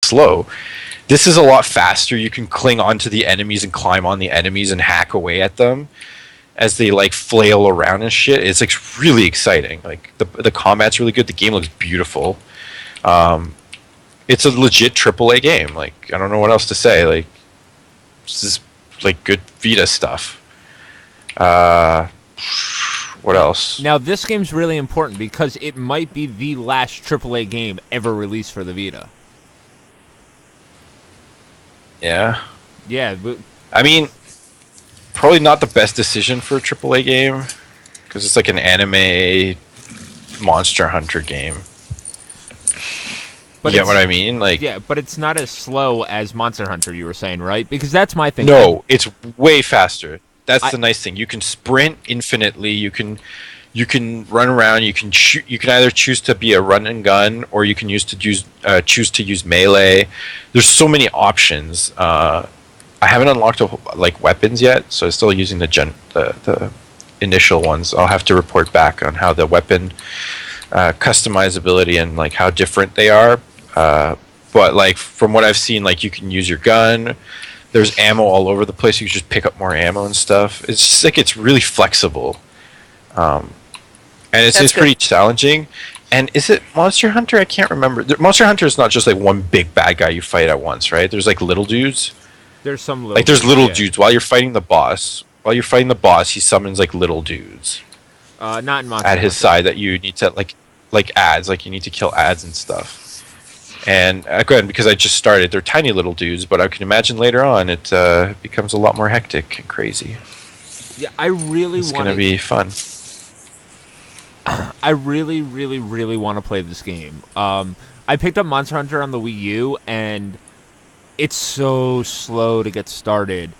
slow. This is a lot faster. You can cling onto the enemies and climb on the enemies and hack away at them as they like flail around and shit. It's like really exciting. Like the combat's really good. The game looks beautiful. It's a legit AAA game. Like, I don't know what else to say. Like, this is like good Vita stuff. What else? Now, this game's really important because it might be the last AAA game ever released for the Vita. Yeah. Yeah. But I mean, probably not the best decision for a AAA game because it's like an anime Monster Hunter game. But you get what I mean? Like, yeah, but it's not as slow as Monster Hunter, you were saying, right? Because that's my thing. No, it's way faster. That's the nice thing. You can sprint infinitely. You can run around. You can shoot. You can either choose to be a run and gun, or you can choose to use melee. There's so many options. I haven't unlocked like weapons yet, so I'm still using the initial ones. I'll have to report back on how the weapon customizability and like how different they are. But like from what I've seen, like you can use your gun. There's ammo all over the place. You can just pick up more ammo and stuff. It's just like it's really flexible, and it's pretty challenging. And is it Monster Hunter? I can't remember. Monster Hunter is not just like one big bad guy you fight at once, right? There's like little dudes. There's some little like there's little dudes while you're fighting the boss. While you're fighting the boss, he summons like little dudes. Not in Monster at his Hunter. side that you need to like ads. Like you need to kill ads and stuff. And again, because I just started, they're tiny little dudes, but I can imagine later on it becomes a lot more hectic and crazy. Yeah, I really want. It's gonna be fun. I really, really, really want to play this game. I picked up Monster Hunter on the Wii U, and it's so slow to get started.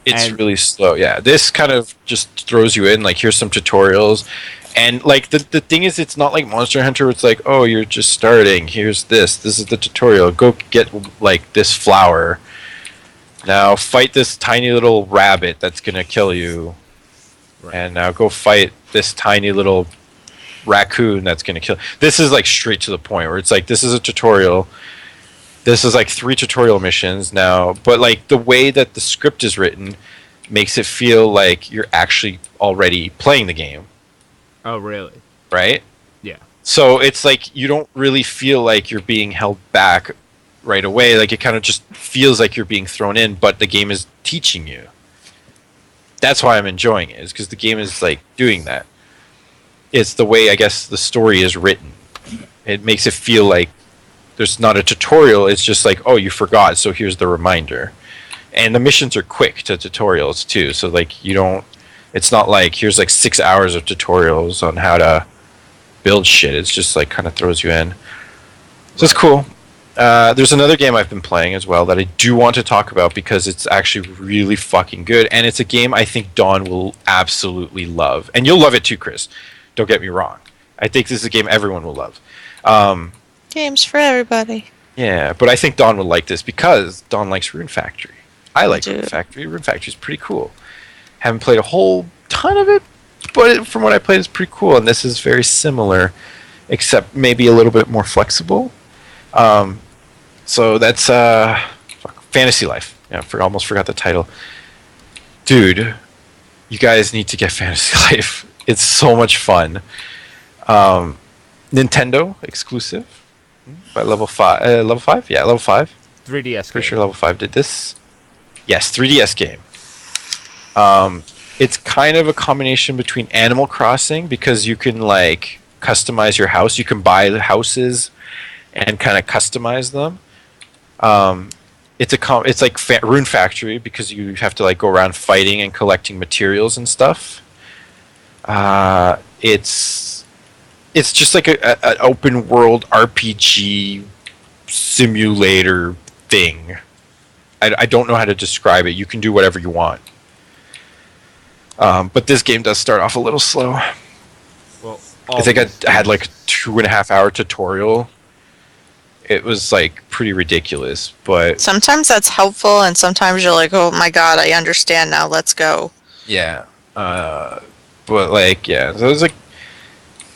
It's really slow. Yeah, this kind of just throws you in. Like, here's some tutorials. And like the thing is, it's not like Monster Hunter where it's like, oh, you're just starting. Here's this. This is the tutorial. Go get like this flower. Now fight this tiny little rabbit that's gonna kill you. Right. And now go fight this tiny little raccoon that's gonna kill. This is like straight to the point where it's like this is a tutorial. This is like 3 tutorial missions now, but like the way that the script is written makes it feel like you're actually already playing the game. Oh, really? Right? Yeah. So it's like you don't really feel like you're being held back right away. Like it kind of just feels like you're being thrown in, but the game is teaching you. That's why I'm enjoying it, is because the game is like doing that. It's the way I guess the story is written. It makes it feel like there's not a tutorial. It's just like, oh, you forgot, so here's the reminder. And the missions are quick to tutorials too. So like you don't. It's not like here's like 6 hours of tutorials on how to build shit. It's just like kind of throws you in. So it's cool. There's another game I've been playing as well that I do want to talk about because it's actually really fucking good. And it's a game I think Dawn will absolutely love. And you'll love it too, Chris. Don't get me wrong. I think this is a game everyone will love. Games for everybody. Yeah, but I think Dawn will like this because Dawn likes Rune Factory. I like Rune Factory. Rune Factory is pretty cool. Haven't played a whole ton of it, but from what I played, it's pretty cool. And this is very similar, except maybe a little bit more flexible. So that's Fantasy Life. Yeah, almost forgot the title. Dude, you guys need to get Fantasy Life. It's so much fun. Nintendo exclusive by Level 5. Level 5? Yeah, Level 5. 3DS. Pretty sure Level 5 did this. Yes, 3DS game. It's kind of a combination between Animal Crossing because you can like customize your house. You can buy the houses and kind of customize them. It's like Rune Factory because you have to like go around fighting and collecting materials and stuff. It's just like an open world RPG simulator thing. I don't know how to describe it. You can do whatever you want. But this game does start off a little slow. Well, I think I had like a 2.5 hour tutorial. It was like pretty ridiculous, but Sometimes that's helpful, and sometimes you're like, oh my god, I understand now, let's go. yeah. But like, yeah, so it's like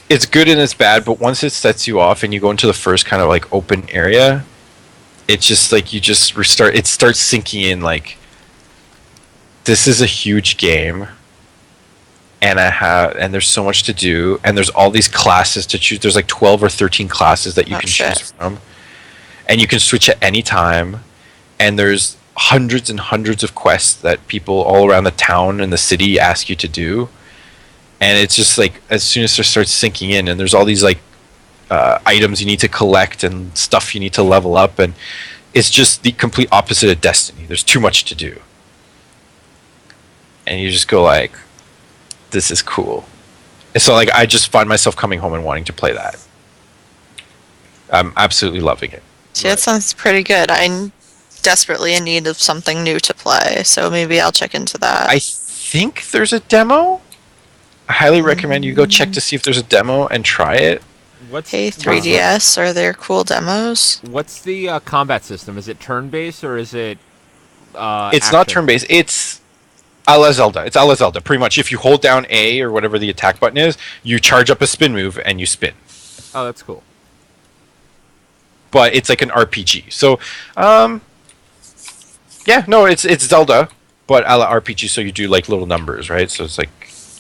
it's good and it's bad. But once it sets you off and you go into the first kind of like open area, it's just like you just restart. It starts sinking in like this is a huge game, and there's so much to do, and there's all these classes to choose. There's like 12 or 13 classes that you can choose from, and you can switch at any time. And there's hundreds and hundreds of quests that people all around the town and the city ask you to do. And it's just like as soon as it starts sinking in, and there's all these like items you need to collect and stuff you need to level up, and it's just the complete opposite of Destiny. There's too much to do, and you just go like, "This is cool." And so like I just find myself coming home and wanting to play that. I'm absolutely loving it. See, that sounds pretty good. I'm desperately in need of something new to play, so maybe I'll check into that. I think there's a demo. I highly recommend you go check to see if there's a demo and try it. Hey, 3DS, are there cool demos? What's the combat system? Is it turn-based or is it It's action? not turn-based. It's a la Zelda. It's a la Zelda. Pretty much, if you hold down A or whatever the attack button is, you charge up a spin move and you spin. Oh, that's cool. But it's like an RPG. So, yeah, no, it's Zelda, but a la RPG. So you do like little numbers, right? So it's like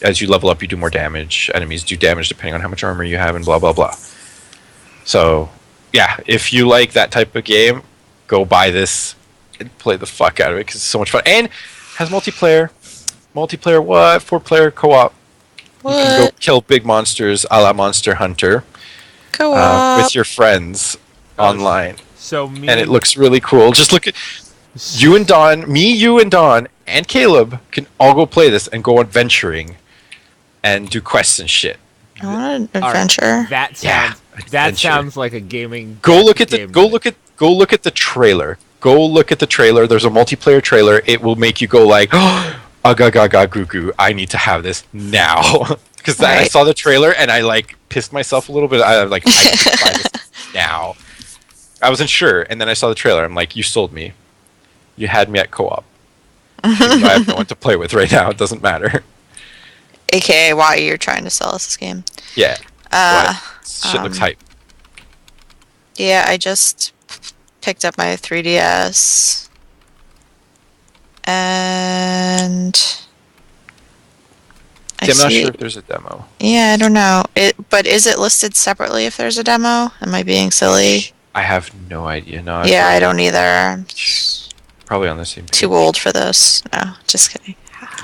as you level up, you do more damage. Enemies do damage depending on how much armor you have, and blah blah blah. So, yeah, if you like that type of game, go buy this and play the fuck out of it because it's so much fun and has multiplayer. Multiplayer what? 4-player co-op. What? You can go kill big monsters a la Monster Hunter with your friends online. So And it looks really cool. Just look at you and Don, you and Don, and Caleb can all go play this and go adventuring and do quests and shit. I want an adventure. That sounds Yeah, that adventure. sounds like a gaming. Go look at the game. go look at the trailer. Go look at the trailer. There's a multiplayer trailer. It will make you go like, oh, gaga goo goo. I need to have this now. Because I Right. saw the trailer and I like pissed myself a little bit. I need to buy this now. I wasn't sure, and then I saw the trailer. I'm like, you sold me. You had me at co-op. Even though I have no one to play with right now. It doesn't matter. AKA why you're trying to sell us this game. Yeah. Uh, But shit looks hype. Yeah, I just picked up my 3DS. And I'm not see sure it- if there's a demo. Yeah, I don't know. But is it listed separately if there's a demo? Am I being silly? I have no idea. No. Yeah, I don't either. I'm Probably on the same page. too old for this. No, just kidding.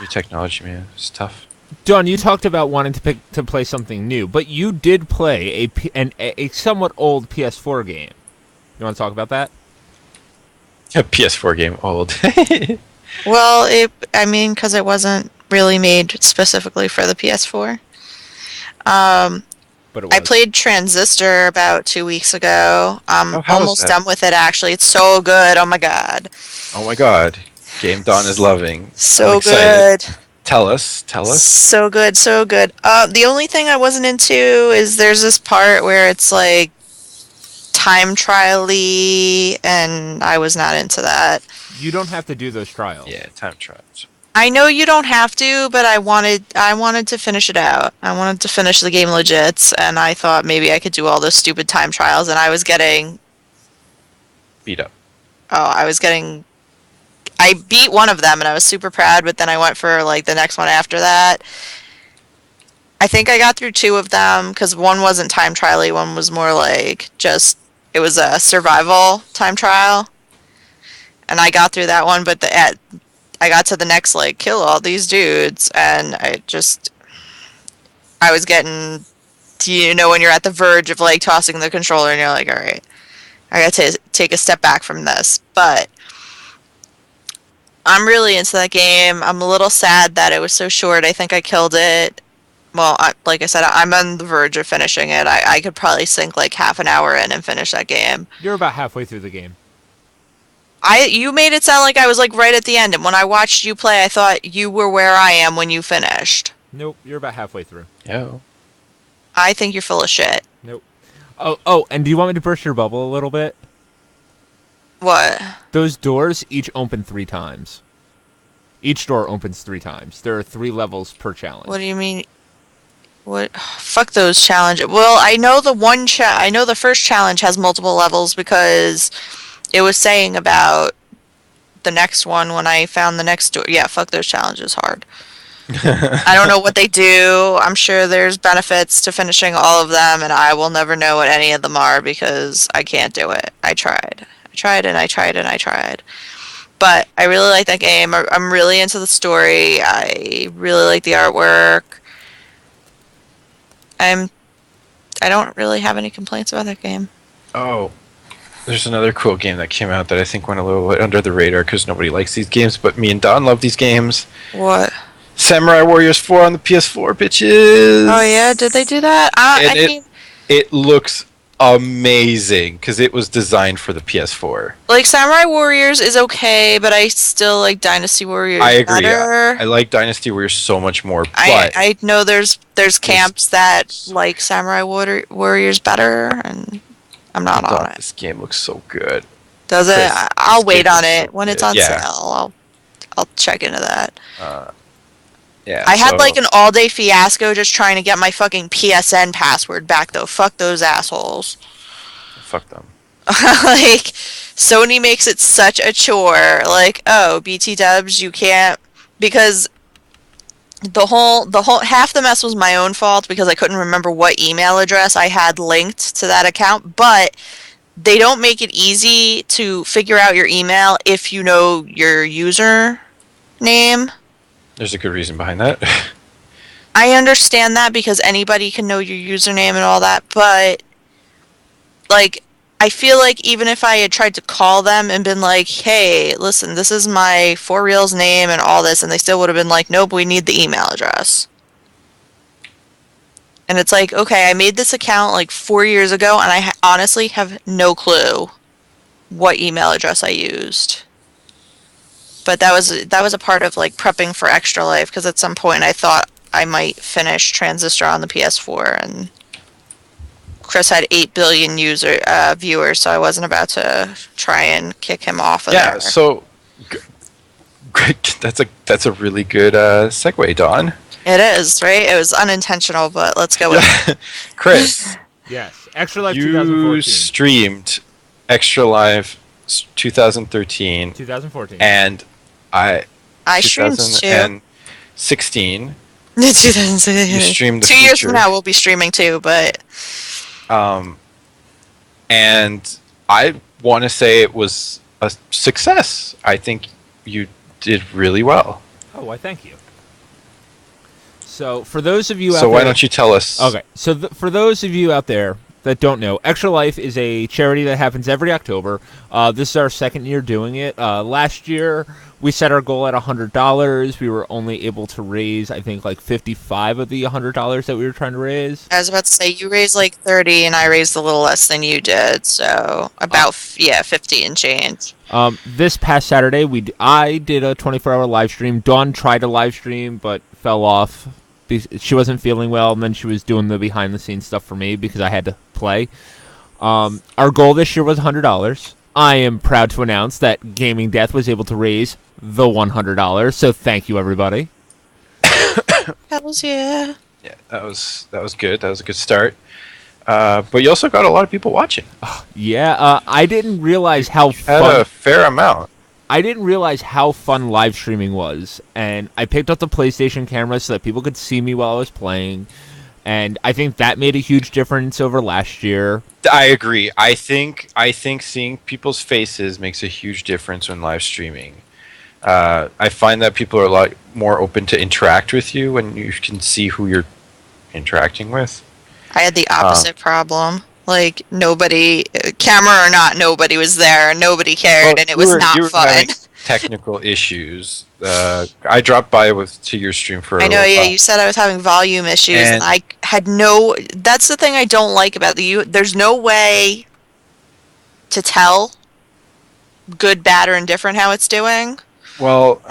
New technology, man. It's tough. Don, you talked about wanting to play something new, but you did play a somewhat old PS4 game. You want to talk about that? A PS4 game old. Well, because it wasn't really made specifically for the PS4. But it was. I played Transistor about 2 weeks ago. I'm Oh, how was almost that? done with it, actually. It's so good. Oh, my God. Oh my god. Game Don is loving. So I'm excited. good. Tell us. So good, so good. The only thing I wasn't into is there's this part where it's like time trial-y, and I was not into that. You don't have to do those trials. Yeah, time trials. I know you don't have to, but I wanted to finish it out. I wanted to finish the game legit, and I thought maybe I could do all those stupid time trials, and I was getting... Beat up. I beat one of them, and I was super proud, but then I went for, like, the next one after that. I think I got through 2 of them, because one wasn't time trial-y, one was more like just... It was a survival time trial. And I got through that one, but I got to the next, like, kill all these dudes, and I was getting, when you're at the verge of, like, tossing the controller, and you're like, all right, I got to take a step back from this. But I'm really into that game. I'm a little sad that it was so short. I think I killed it. Well, like I said, I'm on the verge of finishing it. I could probably sink, like, half an hour in and finish that game. You're about halfway through the game. You made it sound like I was, like, right at the end, and when I watched you play, I thought you were where I am when you finished. Nope, you're about halfway through. Yo. I think you're full of shit. Nope. Oh, and do you want me to burst your bubble a little bit? What? Those doors each open 3 times. Each door opens 3 times. There are 3 levels per challenge. What do you mean? What? Fuck those challenges. Well, I know the first challenge has multiple levels because it was saying about the next one when I found the next door. Yeah, fuck those challenges hard. I don't know what they do. I'm sure there's benefits to finishing all of them, and I will never know what any of them are because I can't do it. I tried. I tried and I tried and I tried. But I really like that game. I'm really into the story. I really like the artwork. I don't really have any complaints about that game. Oh, there's another cool game that came out that I think went a little bit under the radar because nobody likes these games, but me and Don love these games. What? Samurai Warriors 4 on the PS4, bitches! Oh yeah, did they do that? It looks amazing because it was designed for the PS4. Like Samurai Warriors is okay, but I still like Dynasty Warriors I agree. better. I like Dynasty Warriors so much more. But I know there's camps that like Samurai Warriors better, and I'm not on it. This game looks so good. Does it? Chris, I'll this wait game on looks it so when it's good. on Yeah. sale. I'll check into that. Yeah. I had like an all-day fiasco just trying to get my fucking PSN password back though. Fuck those assholes. Fuck them. Like Sony makes it such a chore. Like, oh, BT dubs, you can't, because the whole half the mess was my own fault because I couldn't remember what email address I had linked to that account, but they don't make it easy to figure out your email if you know your user name. There's a good reason behind that. I understand that because anybody can know your username and all that, but like I feel like even if I had tried to call them and been like, hey, listen, this is my for reals name and all this, and they still would have been like, nope, we need the email address. And it's like, okay, I made this account like 4 years ago, and I honestly have no clue what email address I used. But that was a part of like prepping for Extra Life, because at some point I thought I might finish Transistor on the PS4, and Chris had 8 billion viewers, so I wasn't about to try and kick him off of there. Yeah, so that's a really good segue, Don. It is, right? It was unintentional, but let's go with it. Chris, Yes, Extra Life you 2014. streamed Extra Life 2013, 2014. and I streamed too. 2016. 2016. You streamed the 2 years future. from now, we'll be streaming too, but And I want to say it was a success. I think you did really well. Oh, why, thank you. So, for those of you out So why there... don't you tell us? Okay, so for those of you out there that don't know, Extra Life is a charity that happens every October. This is our second year doing it. Last year, we set our goal at $100. We were only able to raise, I think, like 55 of the $100 that we were trying to raise. I was about to say, you raised like 30 and I raised a little less than you did, so about 50 and change. This past Saturday, I did a 24-hour live stream. Dawn tried to live stream, but fell off. She wasn't feeling well, and then she was doing the behind-the-scenes stuff for me because I had to play. Our goal this year was $100. I am proud to announce that Gaming Death was able to raise the $100, so thank you, everybody. Hells yeah. Yeah, that was good. That was a good start. But you also got a lot of people watching. Yeah, I didn't realize how Had fun... a fair amount. I didn't realize how fun live streaming was, and I picked up the PlayStation camera so that people could see me while I was playing, and I think that made a huge difference over last year. I agree. I think seeing people's faces makes a huge difference when live streaming. I find that people are a lot more open to interact with you when you can see who you're interacting with. I had the opposite problem. Like, nobody, camera or not, nobody was there, and nobody cared, and it was not fun. Having technical issues. I dropped by to your stream for a I know, little yeah, while. you said I was having volume issues, and I had that's the thing I don't like about there's no way to tell good, bad, or indifferent how it's doing. Well,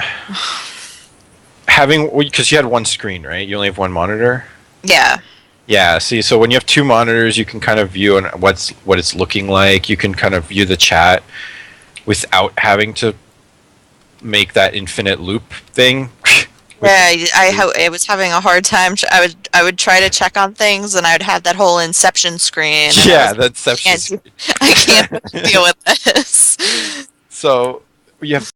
because you had one screen, right? You only have one monitor? Yeah. Yeah, see, so when you have two monitors, you can kind of view what it's looking like. You can kind of view the chat without having to make that infinite loop thing. I was having a hard time. I would try to check on things, and I would have that whole Inception screen. And Yeah, I that's can't deal with this. So you have